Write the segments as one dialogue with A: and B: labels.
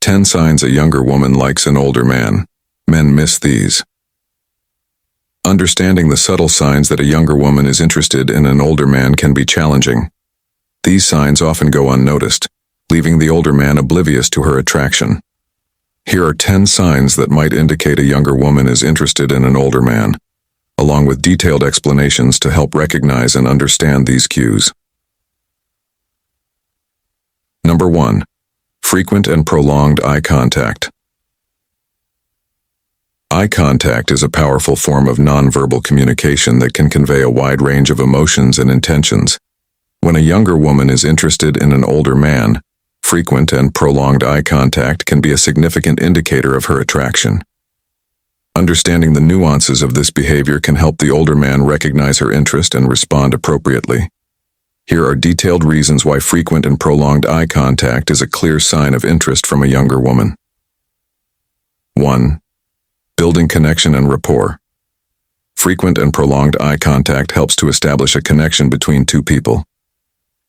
A: 10 signs a younger woman likes an older man. Men miss these. Understanding the subtle signs that a younger woman is interested in an older man can be challenging. These signs often go unnoticed, leaving the older man oblivious to her attraction. Here are 10 signs that might indicate a younger woman is interested in an older man, along with detailed explanations to help recognize and understand these cues. Number 1. Frequent and prolonged eye contact. Eye contact is a powerful form of nonverbal communication that can convey a wide range of emotions and intentions. When a younger woman is interested in an older man, frequent and prolonged eye contact can be a significant indicator of her attraction. Understanding the nuances of this behavior can help the older man recognize her interest and respond appropriately. Here are detailed reasons why frequent and prolonged eye contact is a clear sign of interest from a younger woman. 1. Building connection and rapport. Frequent and prolonged eye contact helps to establish a connection between two people.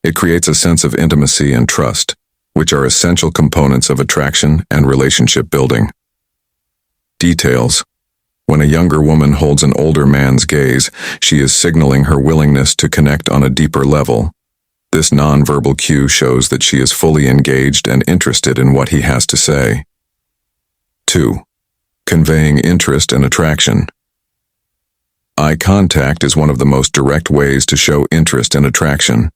A: It creates a sense of intimacy and trust, which are essential components of attraction and relationship building. Details. When a younger woman holds an older man's gaze, she is signaling her willingness to connect on a deeper level. This nonverbal cue shows that she is fully engaged and interested in what he has to say. 2. Conveying interest and attraction. Eye contact is one of the most direct ways to show interest and attraction.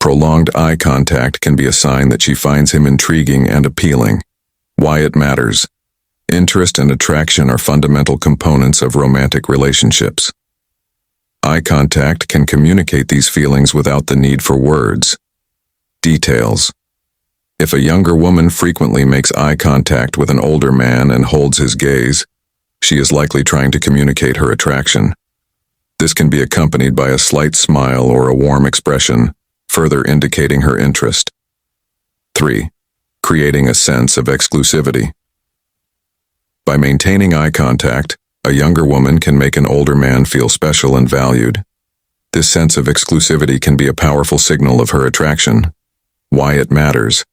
A: Prolonged eye contact can be a sign that she finds him intriguing and appealing. Why it matters. Interest and attraction are fundamental components of romantic relationships. Eye contact can communicate these feelings without the need for words. Details. If a younger woman frequently makes eye contact with an older man and holds his gaze, she is likely trying to communicate her attraction. This can be accompanied by a slight smile or a warm expression, further indicating her interest. 3. Creating a sense of exclusivity. By maintaining eye contact, a younger woman can make an older man feel special and valued. This sense of exclusivity can be a powerful signal of her attraction. Why it matters.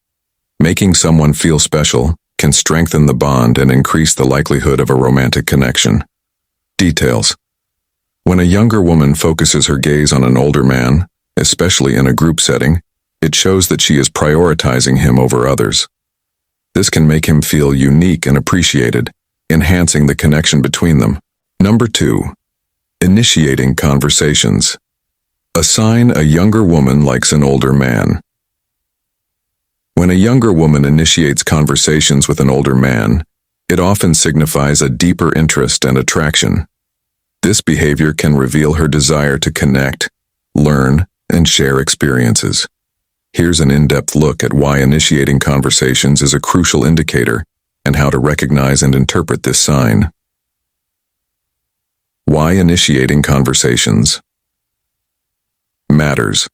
A: Making someone feel special can strengthen the bond and increase the likelihood of a romantic connection. Details. When a younger woman focuses her gaze on an older man, especially in a group setting, it shows that she is prioritizing him over others. This can make him feel unique and appreciated, enhancing the connection between them. Number 2. Initiating conversations. A sign a younger woman likes an older man. When a younger woman initiates conversations with an older man, it often signifies a deeper interest and attraction. This behavior can reveal her desire to connect, learn, and share experiences. Here's an in-depth look at why initiating conversations is a crucial indicator and how to recognize and interpret this sign. Why initiating conversations matters.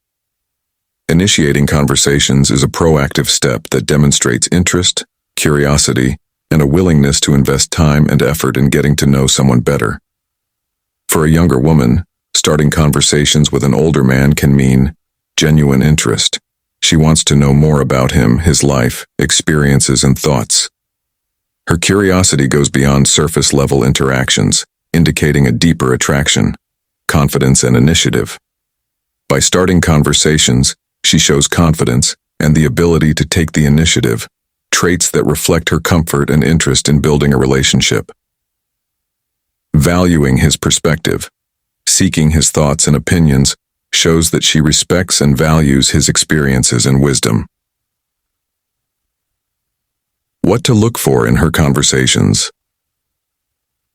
A: Initiating conversations is a proactive step that demonstrates interest, curiosity, and a willingness to invest time and effort in getting to know someone better. For a younger woman, starting conversations with an older man can mean genuine interest. She wants to know more about him, his life, experiences, and thoughts. Her curiosity goes beyond surface-level interactions, indicating a deeper attraction, confidence, and initiative. By starting conversations, she shows confidence and the ability to take the initiative, traits that reflect her comfort and interest in building a relationship. Valuing his perspective, seeking his thoughts and opinions, shows that she respects and values his experiences and wisdom. What to look for in her conversations.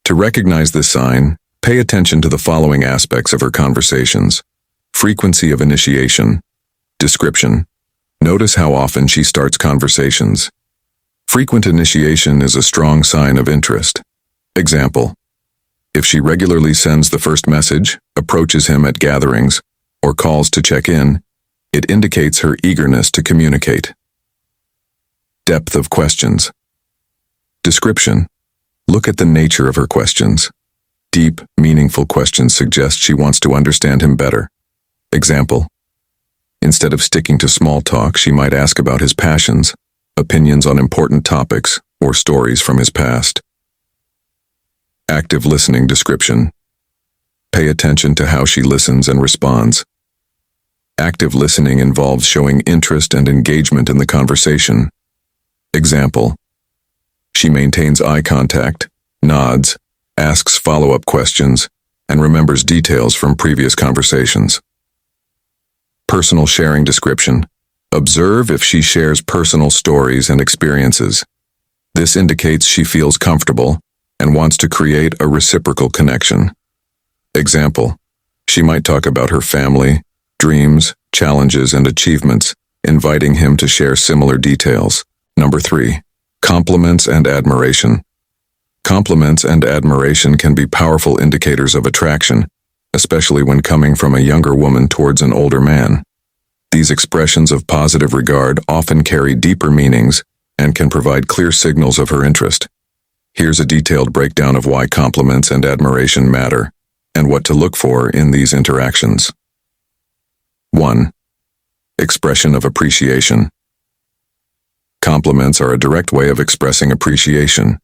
A: To recognize this sign, pay attention to the following aspects of her conversations. Frequency of initiation. Description. Notice how often she starts conversations. Frequent initiation is a strong sign of interest. Example. If she regularly sends the first message, approaches him at gatherings, or calls to check in, it indicates her eagerness to communicate. Depth of questions. Description. Look at the nature of her questions. Deep, meaningful questions suggest she wants to understand him better. Example. Instead of sticking to small talk, she might ask about his passions, opinions on important topics, or stories from his past. Active listening description. Pay attention to how she listens and responds. Active listening involves showing interest and engagement in the conversation. Example: she maintains eye contact, nods, asks follow-up questions, and remembers details from previous conversations. Personal sharing description. Observe if she shares personal stories and experiences. This indicates she feels comfortable and wants to create a reciprocal connection. Example: she might talk about her family, dreams, challenges, and achievements, inviting him to share similar details. Number 3. Compliments and admiration. Compliments and admiration can be powerful indicators of attraction, especially when coming from a younger woman towards an older man. These expressions of positive regard often carry deeper meanings and can provide clear signals of her interest. Here's a detailed breakdown of why compliments and admiration matter, and what to look for in these interactions. 1. Expression of appreciation. Compliments are a direct way of expressing appreciation.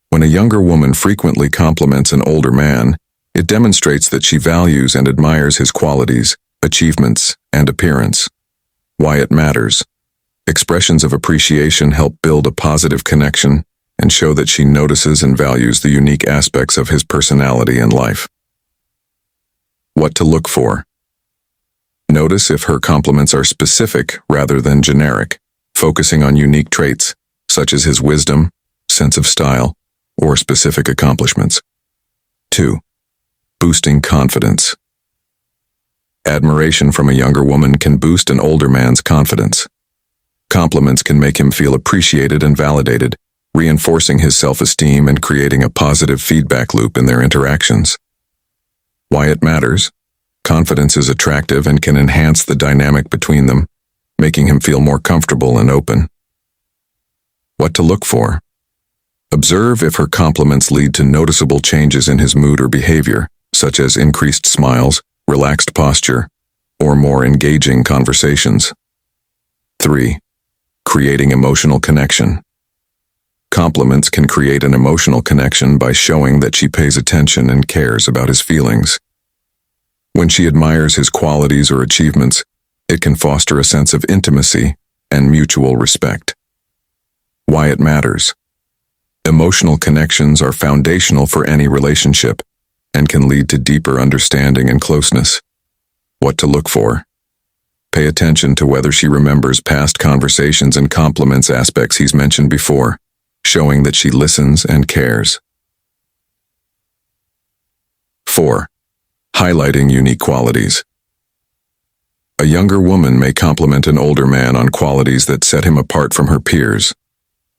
A: When a younger woman frequently compliments an older man, it demonstrates that she values and admires his qualities, achievements, and appearance. Why it matters. Expressions of appreciation help build a positive connection and show that she notices and values the unique aspects of his personality and life. What to look for. Notice if her compliments are specific rather than generic, focusing on unique traits, such as his wisdom, sense of style, or specific accomplishments. 2. Boosting confidence. Admiration from a younger woman can boost an older man's confidence. Compliments can make him feel appreciated and validated, reinforcing his self-esteem and creating a positive feedback loop in their interactions. Why it matters. Confidence is attractive and can enhance the dynamic between them, making him feel more comfortable and open. What to look for. Observe if her compliments lead to noticeable changes in his mood or behavior, such as increased smiles, relaxed posture, or more engaging conversations. 3. Creating emotional connection. Compliments can create an emotional connection by showing that she pays attention and cares about his feelings. When she admires his qualities or achievements, it can foster a sense of intimacy and mutual respect. Why it matters. Emotional connections are foundational for any relationship and can lead to deeper understanding and closeness. What to look for. Pay attention to whether she remembers past conversations and compliments aspects he's mentioned before, showing that she listens and cares. 4. Highlighting unique qualities. A younger woman may compliment an older man on qualities that set him apart from her peers.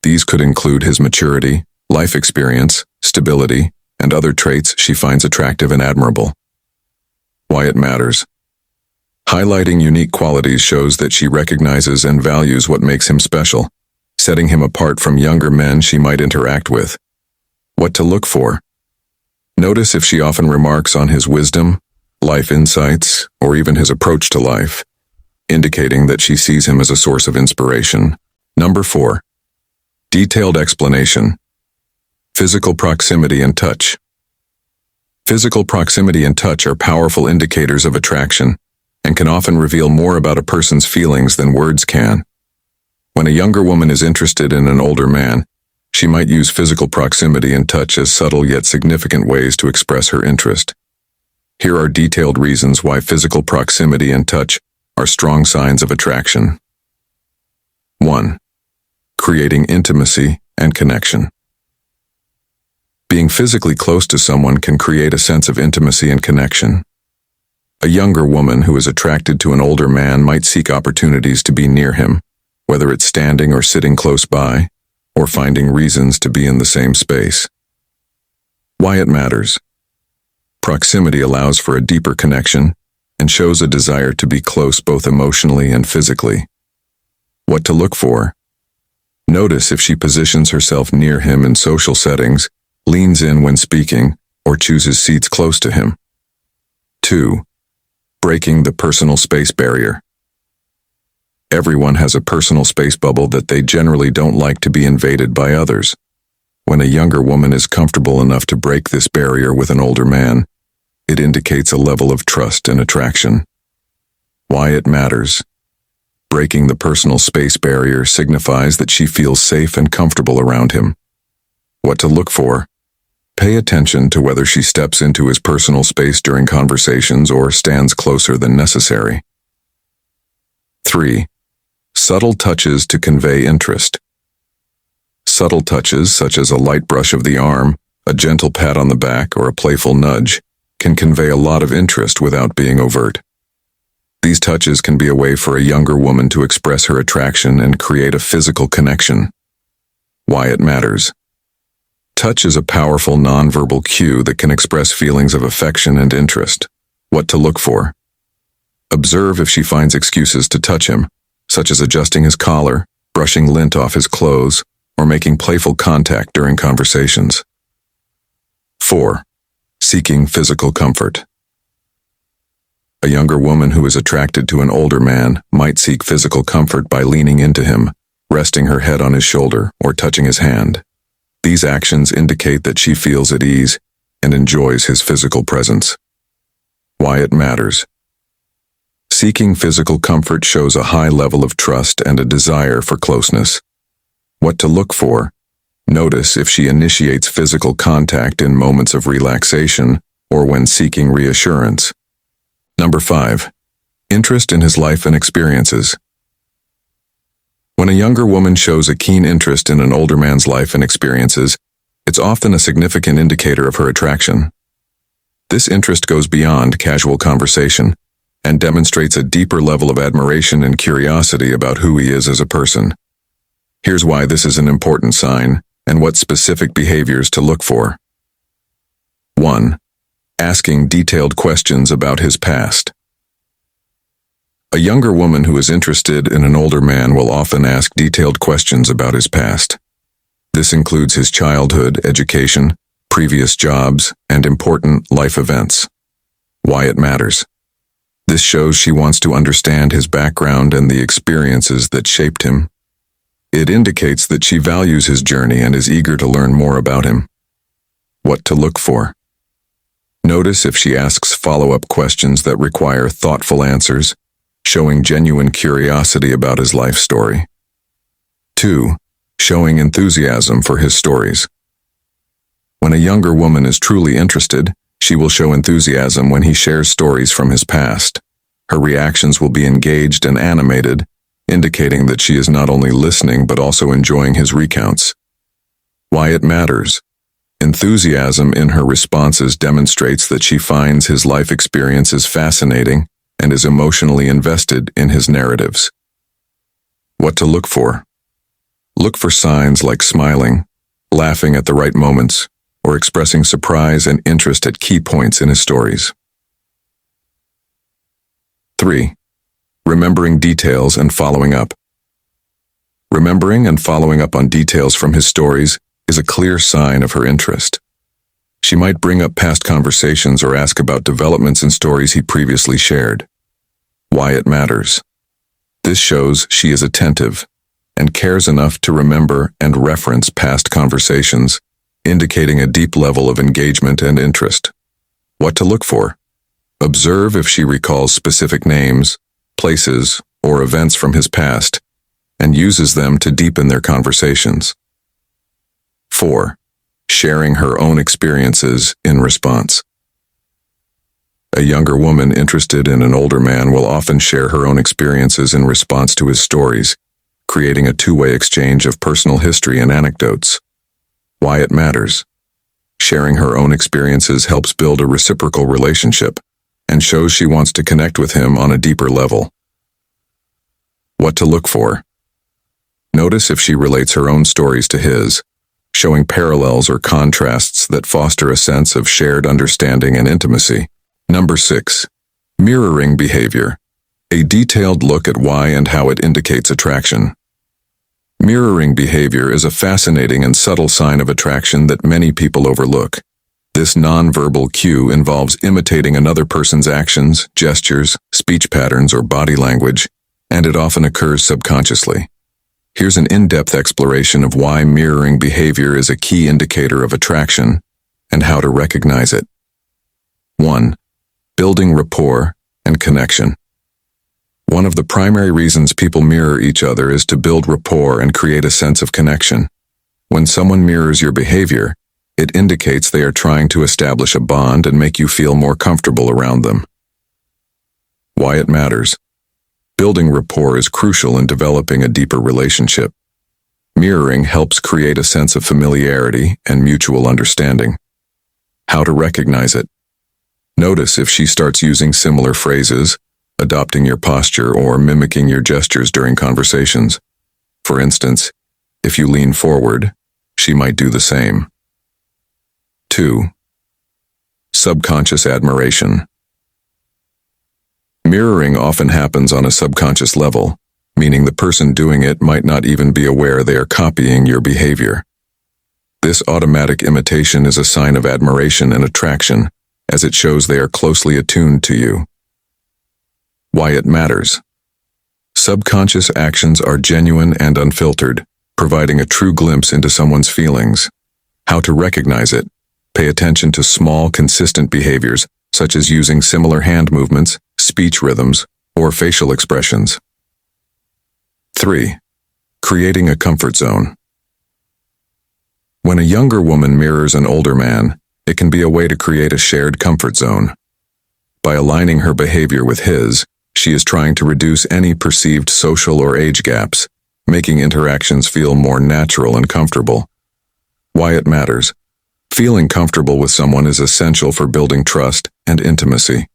A: These could include his maturity, life experience, stability, and other traits she finds attractive and admirable. Why it matters. Highlighting unique qualities shows that she recognizes and values what makes him special, setting him apart from younger men she might interact with. What to look for. Notice if she often remarks on his wisdom, life insights, or even his approach to life, indicating that she sees him as a source of inspiration. Number 4. Detailed explanation. Physical proximity and touch. Physical proximity and touch are powerful indicators of attraction and can often reveal more about a person's feelings than words can. When a younger woman is interested in an older man, she might use physical proximity and touch as subtle yet significant ways to express her interest. Here are detailed reasons why physical proximity and touch are strong signs of attraction. 1. Creating intimacy and connection. Being physically close to someone can create a sense of intimacy and connection. A younger woman who is attracted to an older man might seek opportunities to be near him, whether it's standing or sitting close by, or finding reasons to be in the same space. Why it matters. Proximity allows for a deeper connection and shows a desire to be close both emotionally and physically. What to look for. Notice if she positions herself near him in social settings, leans in when speaking, or chooses seats close to him. 2. Breaking the personal space barrier. Everyone has a personal space bubble that they generally don't like to be invaded by others. When a younger woman is comfortable enough to break this barrier with an older man, it indicates a level of trust and attraction. Why it matters. Breaking the personal space barrier signifies that she feels safe and comfortable around him. What to look for. Pay attention to whether she steps into his personal space during conversations or stands closer than necessary. 3. Subtle touches to convey interest. Subtle touches, such as a light brush of the arm, a gentle pat on the back, or a playful nudge, can convey a lot of interest without being overt. These touches can be a way for a younger woman to express her attraction and create a physical connection. Why it matters. Touch is a powerful nonverbal cue that can express feelings of affection and interest. What to look for. Observe if she finds excuses to touch him, such as adjusting his collar, brushing lint off his clothes, or making playful contact during conversations. 4. Seeking physical comfort. A younger woman who is attracted to an older man might seek physical comfort by leaning into him, resting her head on his shoulder, or touching his hand. These actions indicate that she feels at ease and enjoys his physical presence. Why it matters. Seeking physical comfort shows a high level of trust and a desire for closeness. What to look for. Notice if she initiates physical contact in moments of relaxation or when seeking reassurance. 5. Interest in his life and experiences. When a younger woman shows a keen interest in an older man's life and experiences, it's often a significant indicator of her attraction. This interest goes beyond casual conversation and demonstrates a deeper level of admiration and curiosity about who he is as a person. Here's why this is an important sign and what specific behaviors to look for. 1. Asking detailed questions about his past. A younger woman who is interested in an older man will often ask detailed questions about his past. This includes his childhood, education, previous jobs, and important life events. Why it matters. This shows she wants to understand his background and the experiences that shaped him. It indicates that she values his journey and is eager to learn more about him. What to look for. Notice if she asks follow-up questions that require thoughtful answers, showing genuine curiosity about his life story. 2. Showing enthusiasm for his stories. When a younger woman is truly interested, she will show enthusiasm when he shares stories from his past. Her reactions will be engaged and animated, indicating that she is not only listening but also enjoying his recounts. Why it matters. Enthusiasm in her responses demonstrates that she finds his life experiences fascinating and is emotionally invested in his narratives. What to look for. Look for signs like smiling, laughing at the right moments, or expressing surprise and interest at key points in his stories. 3. Remembering details and following up. Remembering and following up on details from his stories is a clear sign of her interest. She might bring up past conversations or ask about developments in stories he previously shared. Why it matters. This shows she is attentive and cares enough to remember and reference past conversations, indicating a deep level of engagement and interest. What to look for. Observe if she recalls specific names, places, or events from his past, and uses them to deepen their conversations. 4. Sharing her own experiences in response. A younger woman interested in an older man will often share her own experiences in response to his stories, creating a two-way exchange of personal history and anecdotes. Why it matters. Sharing her own experiences helps build a reciprocal relationship and shows she wants to connect with him on a deeper level. What to look for. Notice if she relates her own stories to his, showing parallels or contrasts that foster a sense of shared understanding and intimacy. 6. Mirroring behavior. A detailed look at why and how it indicates attraction. Mirroring behavior is a fascinating and subtle sign of attraction that many people overlook. This nonverbal cue involves imitating another person's actions, gestures, speech patterns, or body language, and it often occurs subconsciously. Here's an in-depth exploration of why mirroring behavior is a key indicator of attraction and how to recognize it. 1. Building rapport and connection. One of the primary reasons people mirror each other is to build rapport and create a sense of connection. When someone mirrors your behavior, it indicates they are trying to establish a bond and make you feel more comfortable around them. Why it matters. Building rapport is crucial in developing a deeper relationship. Mirroring helps create a sense of familiarity and mutual understanding. How to recognize it. Notice if she starts using similar phrases, adopting your posture, or mimicking your gestures during conversations. For instance, if you lean forward, she might do the same. 2. Subconscious admiration. Mirroring often happens on a subconscious level, meaning the person doing it might not even be aware they are copying your behavior. This automatic imitation is a sign of admiration and attraction, as it shows they are closely attuned to you. Why it matters. Subconscious actions are genuine and unfiltered, providing a true glimpse into someone's feelings. How to recognize it. Pay attention to small, consistent behaviors, such as using similar hand movements, speech rhythms, or facial expressions. 3. Creating a comfort zone. When a younger woman mirrors an older man, it can be a way to create a shared comfort zone. By aligning her behavior with his, she is trying to reduce any perceived social or age gaps, making interactions feel more natural and comfortable. Why it matters. Feeling comfortable with someone is essential for building trust and intimacy.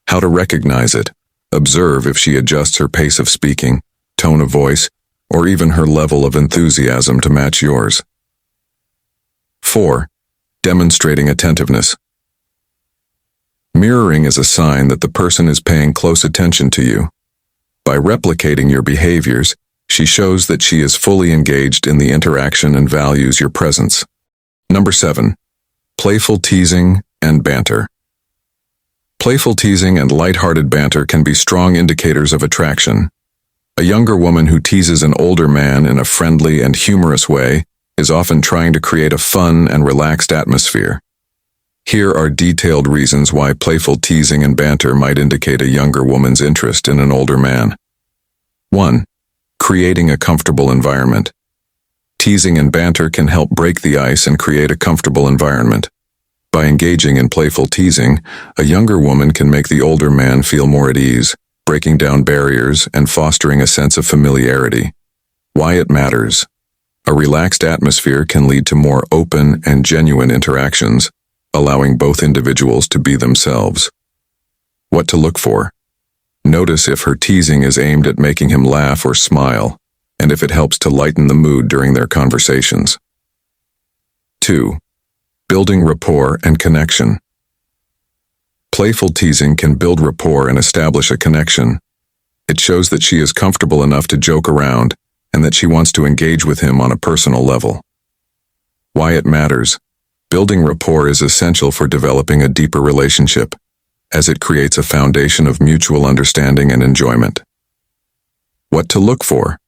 A: How to recognize it. Observe if she adjusts her pace of speaking, tone of voice, or even her level of enthusiasm to match yours. 4. Demonstrating attentiveness. Mirroring is a sign that the person is paying close attention to you. By replicating your behaviors, she shows that she is fully engaged in the interaction and values your presence. 7. Playful teasing and banter. Playful teasing and lighthearted banter can be strong indicators of attraction. A younger woman who teases an older man in a friendly and humorous way is often trying to create a fun and relaxed atmosphere. Here are detailed reasons why playful teasing and banter might indicate a younger woman's interest in an older man. 1. Creating a comfortable environment. Teasing and banter can help break the ice and create a comfortable environment. By engaging in playful teasing, a younger woman can make the older man feel more at ease, breaking down barriers and fostering a sense of familiarity. Why it matters. A relaxed atmosphere can lead to more open and genuine interactions, allowing both individuals to be themselves. What to look for. Notice if her teasing is aimed at making him laugh or smile, and if it helps to lighten the mood during their conversations. 2. Building rapport and connection. Playful teasing can build rapport and establish a connection. It shows that she is comfortable enough to joke around and that she wants to engage with him on a personal level. Why it matters. Building rapport is essential for developing a deeper relationship, as it creates a foundation of mutual understanding and enjoyment. What to look for.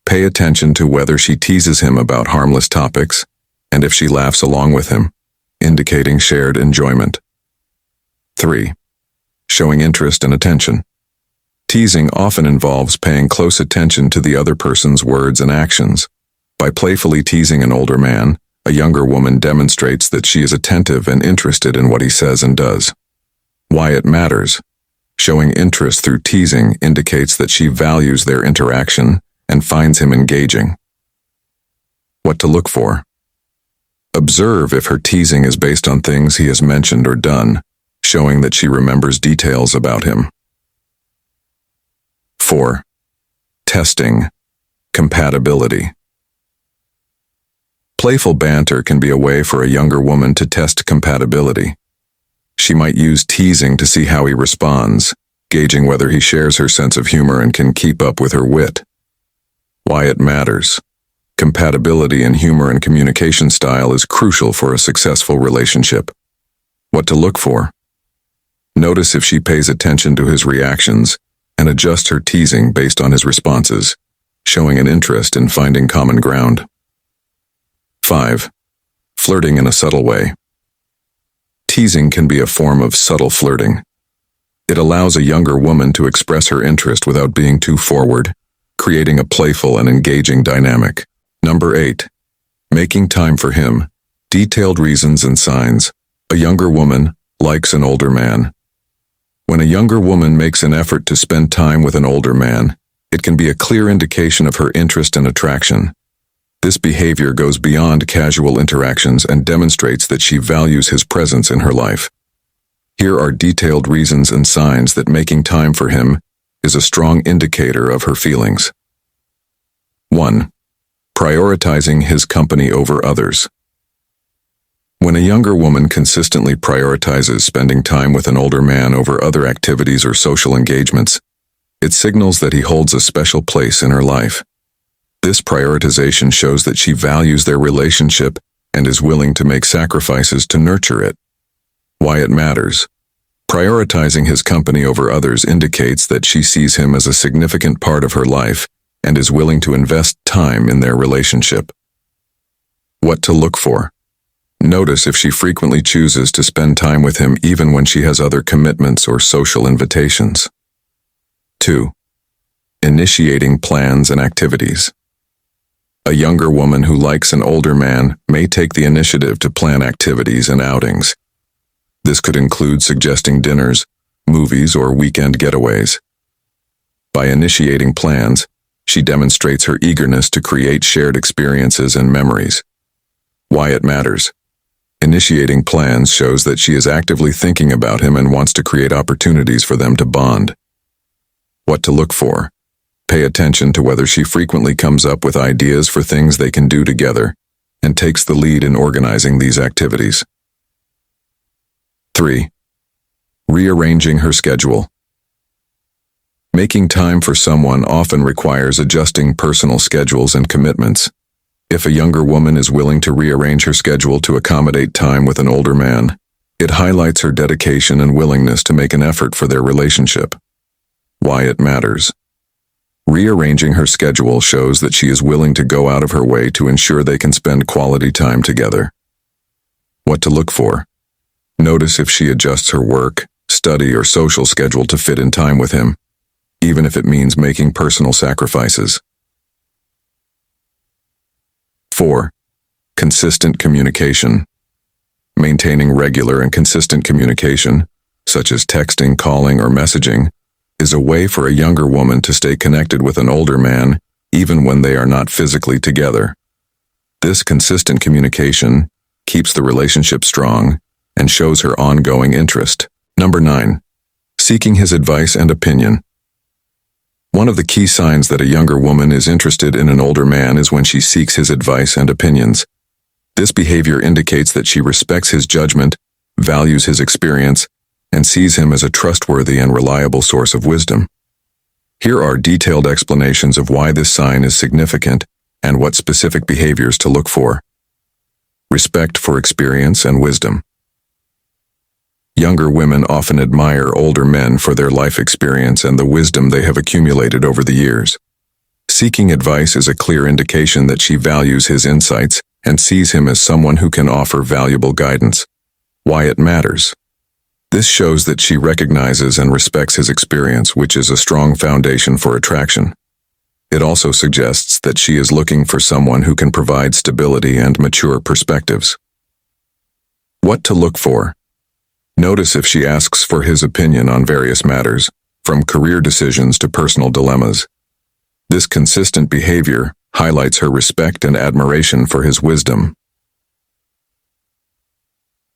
A: Pay attention to whether she teases him about harmless topics, and if she laughs along with him, indicating shared enjoyment. 3. Showing interest and attention. Teasing often involves paying close attention to the other person's words and actions. By playfully teasing an older man, a younger woman demonstrates that she is attentive and interested in what he says and does. Why it matters. Showing interest through teasing indicates that she values their interaction and finds him engaging. What to look for. Observe if her teasing is based on things he has mentioned or done, showing that she remembers details about him. 4. Testing. Compatibility. Playful banter can be a way for a younger woman to test compatibility. She might use teasing to see how he responds, gauging whether he shares her sense of humor and can keep up with her wit. Why it matters. Compatibility in humor and communication style is crucial for a successful relationship. What to look for. Notice if she pays attention to his reactions, and adjusts her teasing based on his responses, showing an interest in finding common ground. 5. Flirting in a subtle way. Teasing can be a form of subtle flirting. It allows a younger woman to express her interest without being too forward, creating a playful and engaging dynamic. Number 8. Making time for him. Detailed reasons and signs. A younger woman likes an older man. When a younger woman makes an effort to spend time with an older man, it can be a clear indication of her interest and attraction. This behavior goes beyond casual interactions and demonstrates that she values his presence in her life. Here are detailed reasons and signs that making time for him is a strong indicator of her feelings. 1. Prioritizing his company over others. When a younger woman consistently prioritizes spending time with an older man over other activities or social engagements, it signals that he holds a special place in her life. This prioritization shows that she values their relationship and is willing to make sacrifices to nurture it. Why it matters. Prioritizing his company over others indicates that she sees him as a significant part of her life and is willing to invest time in their relationship. What to look for. Notice if she frequently chooses to spend time with him even when she has other commitments or social invitations. 2. Initiating plans and activities. A younger woman who likes an older man may take the initiative to plan activities and outings. This could include suggesting dinners, movies, or weekend getaways. By initiating plans, she demonstrates her eagerness to create shared experiences and memories. Why it matters. Initiating plans shows that she is actively thinking about him and wants to create opportunities for them to bond. What to look for. Pay attention to whether she frequently comes up with ideas for things they can do together and takes the lead in organizing these activities. 3. Rearranging her schedule. Making time for someone often requires adjusting personal schedules and commitments. If a younger woman is willing to rearrange her schedule to accommodate time with an older man, it highlights her dedication and willingness to make an effort for their relationship. Why it matters. Rearranging her schedule shows that she is willing to go out of her way to ensure they can spend quality time together. What to look for. Notice if she adjusts her work, study, or social schedule to fit in time with him, even if it means making personal sacrifices. 4. Consistent communication. Maintaining regular and consistent communication, such as texting, calling, or messaging, is a way for a younger woman to stay connected with an older man even when they are not physically together. This consistent communication keeps the relationship strong and shows her ongoing interest. Number 9. Seeking his advice and opinion. One of the key signs that a younger woman is interested in an older man is when she seeks his advice and opinions. This behavior indicates that she respects his judgment, values his experience, and sees him as a trustworthy and reliable source of wisdom. Here are detailed explanations of why this sign is significant and what specific behaviors to look for. Respect for experience and wisdom. Younger women often admire older men for their life experience and the wisdom they have accumulated over the years. Seeking advice is a clear indication that she values his insights and sees him as someone who can offer valuable guidance. Why it matters. This shows that she recognizes and respects his experience, which is a strong foundation for attraction. It also suggests that she is looking for someone who can provide stability and mature perspectives. What to look for. Notice if she asks for his opinion on various matters, from career decisions to personal dilemmas. This consistent behavior highlights her respect and admiration for his wisdom.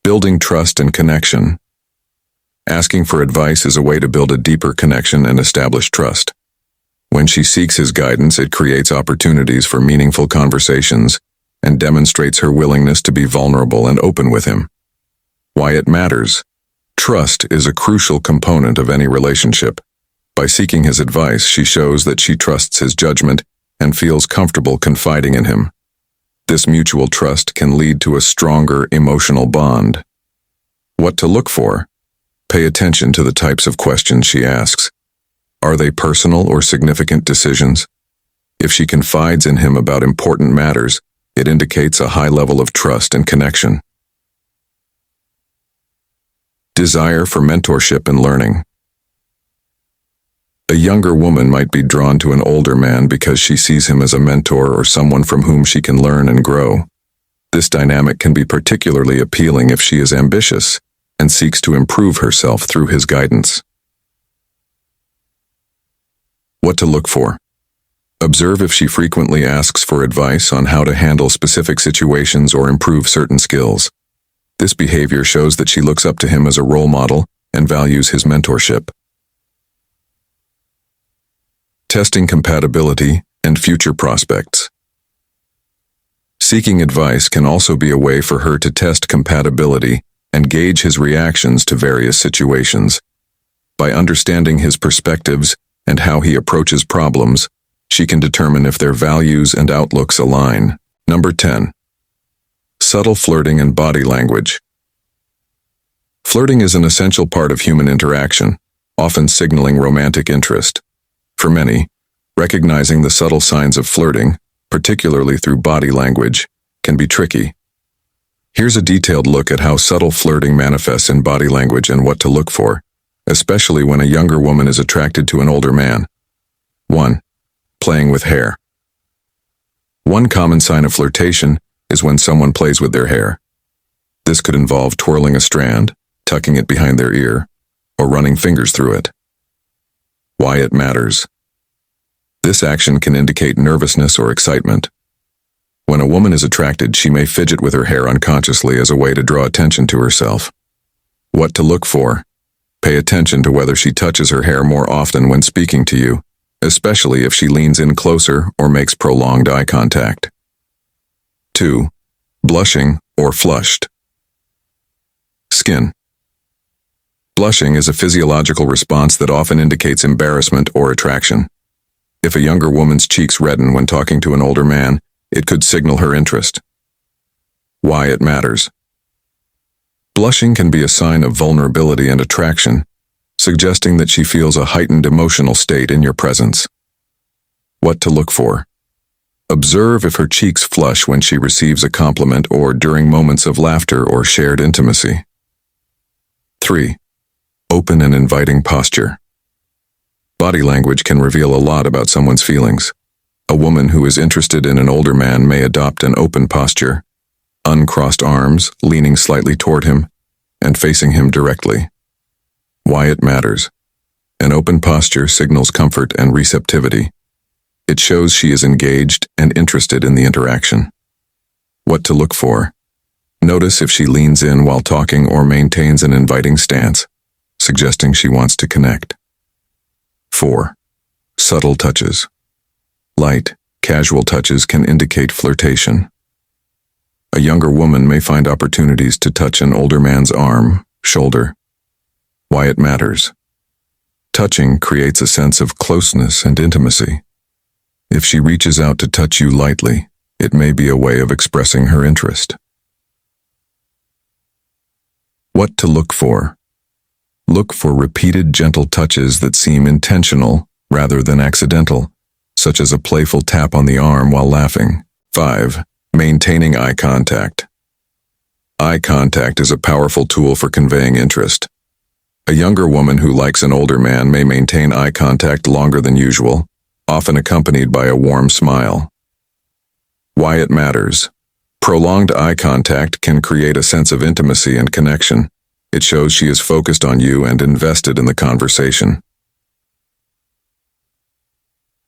A: Building trust and connection. Asking for advice is a way to build a deeper connection and establish trust. When she seeks his guidance, it creates opportunities for meaningful conversations and demonstrates her willingness to be vulnerable and open with him. Why it matters. Trust is a crucial component of any relationship. By seeking his advice, she shows that she trusts his judgment and feels comfortable confiding in him. This mutual trust can lead to a stronger emotional bond. What to look for. Pay attention to the types of questions she asks. Are they personal or significant decisions? If she confides in him about important matters, it indicates a high level of trust and connection. Desire for mentorship and learning. A younger woman might be drawn to an older man because she sees him as a mentor or someone from whom she can learn and grow. This dynamic can be particularly appealing if she is ambitious and seeks to improve herself through his guidance. What to look for. Observe if she frequently asks for advice on how to handle specific situations or improve certain skills. This behavior shows that she looks up to him as a role model and values his mentorship. Testing compatibility and future prospects. Seeking advice can also be a way for her to test compatibility and gauge his reactions to various situations. By understanding his perspectives and how he approaches problems, she can determine if their values and outlooks align. Number 10. Subtle flirting and body language. Flirting is an essential part of human interaction, often signaling romantic interest. For many, recognizing the subtle signs of flirting, particularly through body language, can be tricky. Here's a detailed look at how subtle flirting manifests in body language and what to look for, especially when a younger woman is attracted to an older man. 1. Playing with hair. One common sign of flirtation is when someone plays with their hair. This could involve twirling a strand, tucking it behind their ear, or running fingers through it. Why it matters. This action can indicate nervousness or excitement. When a woman is attracted, she may fidget with her hair unconsciously as a way to draw attention to herself. What to look for. Pay attention to whether she touches her hair more often when speaking to you, especially if she leans in closer or makes prolonged eye contact. 2. Blushing or flushed. Skin. Blushing is a physiological response that often indicates embarrassment or attraction. If a younger woman's cheeks redden when talking to an older man, it could signal her interest. Why it matters. Blushing can be a sign of vulnerability and attraction, suggesting that she feels a heightened emotional state in your presence. What to look for. Observe if her cheeks flush when she receives a compliment or during moments of laughter or shared intimacy. 3. Open and inviting posture. Body language can reveal a lot about someone's feelings. A woman who is interested in an older man may adopt an open posture, uncrossed arms, leaning slightly toward him, and facing him directly. Why it matters. An open posture signals comfort and receptivity. It shows she is engaged and interested in the interaction. What to look for. Notice if she leans in while talking or maintains an inviting stance, suggesting she wants to connect. 4. Subtle touches. Light, casual touches can indicate flirtation. A younger woman may find opportunities to touch an older man's arm, shoulder. Why it matters. Touching creates a sense of closeness and intimacy. If she reaches out to touch you lightly, it may be a way of expressing her interest. What to look for. Look for repeated gentle touches that seem intentional rather than accidental, such as a playful tap on the arm while laughing. 5. Maintaining eye contact. Eye contact is a powerful tool for conveying interest. A younger woman who likes an older man may maintain eye contact longer than usual, often accompanied by a warm smile. Why it matters. Prolonged eye contact can create a sense of intimacy and connection. It shows she is focused on you and invested in the conversation.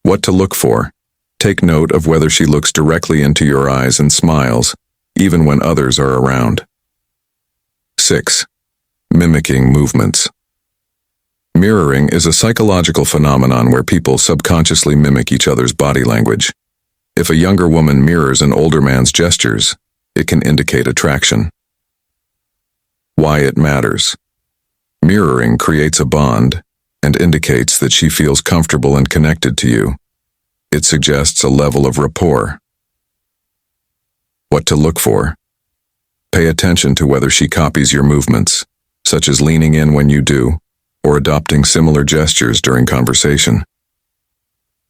A: What to look for. Take note of whether she looks directly into your eyes and smiles, even when others are around. 6. Mimicking movements. Mirroring is a psychological phenomenon where people subconsciously mimic each other's body language. If a younger woman mirrors an older man's gestures, it can indicate attraction. Why it matters. Mirroring creates a bond and indicates that she feels comfortable and connected to you. It suggests a level of rapport. What to look for. Pay attention to whether she copies your movements, such as leaning in when you do, or adopting similar gestures during conversation.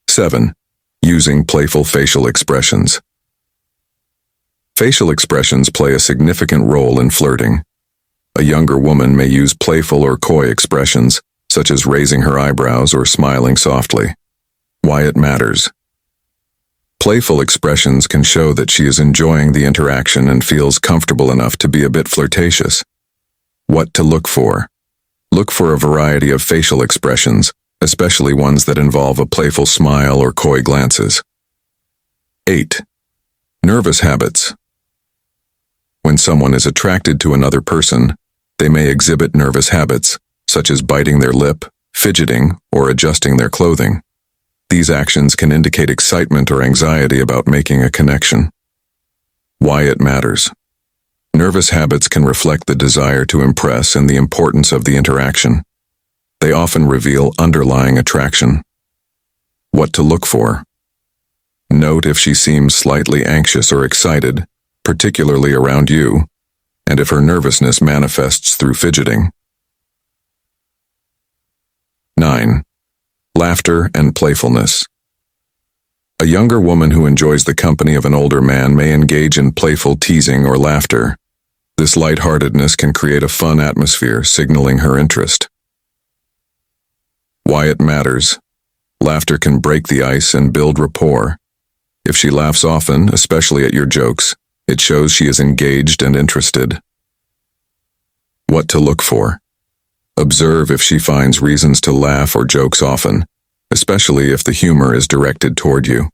A: 7. Using playful facial expressions. Facial expressions play a significant role in flirting. A younger woman may use playful or coy expressions, such as raising her eyebrows or smiling softly. Why it matters. Playful expressions can show that she is enjoying the interaction and feels comfortable enough to be a bit flirtatious. What to look for. Look for a variety of facial expressions, especially ones that involve a playful smile or coy glances. 8. Nervous habits. When someone is attracted to another person, they may exhibit nervous habits, such as biting their lip, fidgeting, or adjusting their clothing. These actions can indicate excitement or anxiety about making a connection. Why it matters. Nervous habits can reflect the desire to impress and the importance of the interaction. They often reveal underlying attraction. What to look for. Note if she seems slightly anxious or excited, particularly around you, and if her nervousness manifests through fidgeting. 9. Laughter and playfulness. A younger woman who enjoys the company of an older man may engage in playful teasing or laughter. This lightheartedness can create a fun atmosphere, signaling her interest. Why it matters. Laughter can break the ice and build rapport. If she laughs often, especially at your jokes, it shows she is engaged and interested. What to look for. Observe if she finds reasons to laugh or jokes often, especially if the humor is directed toward you.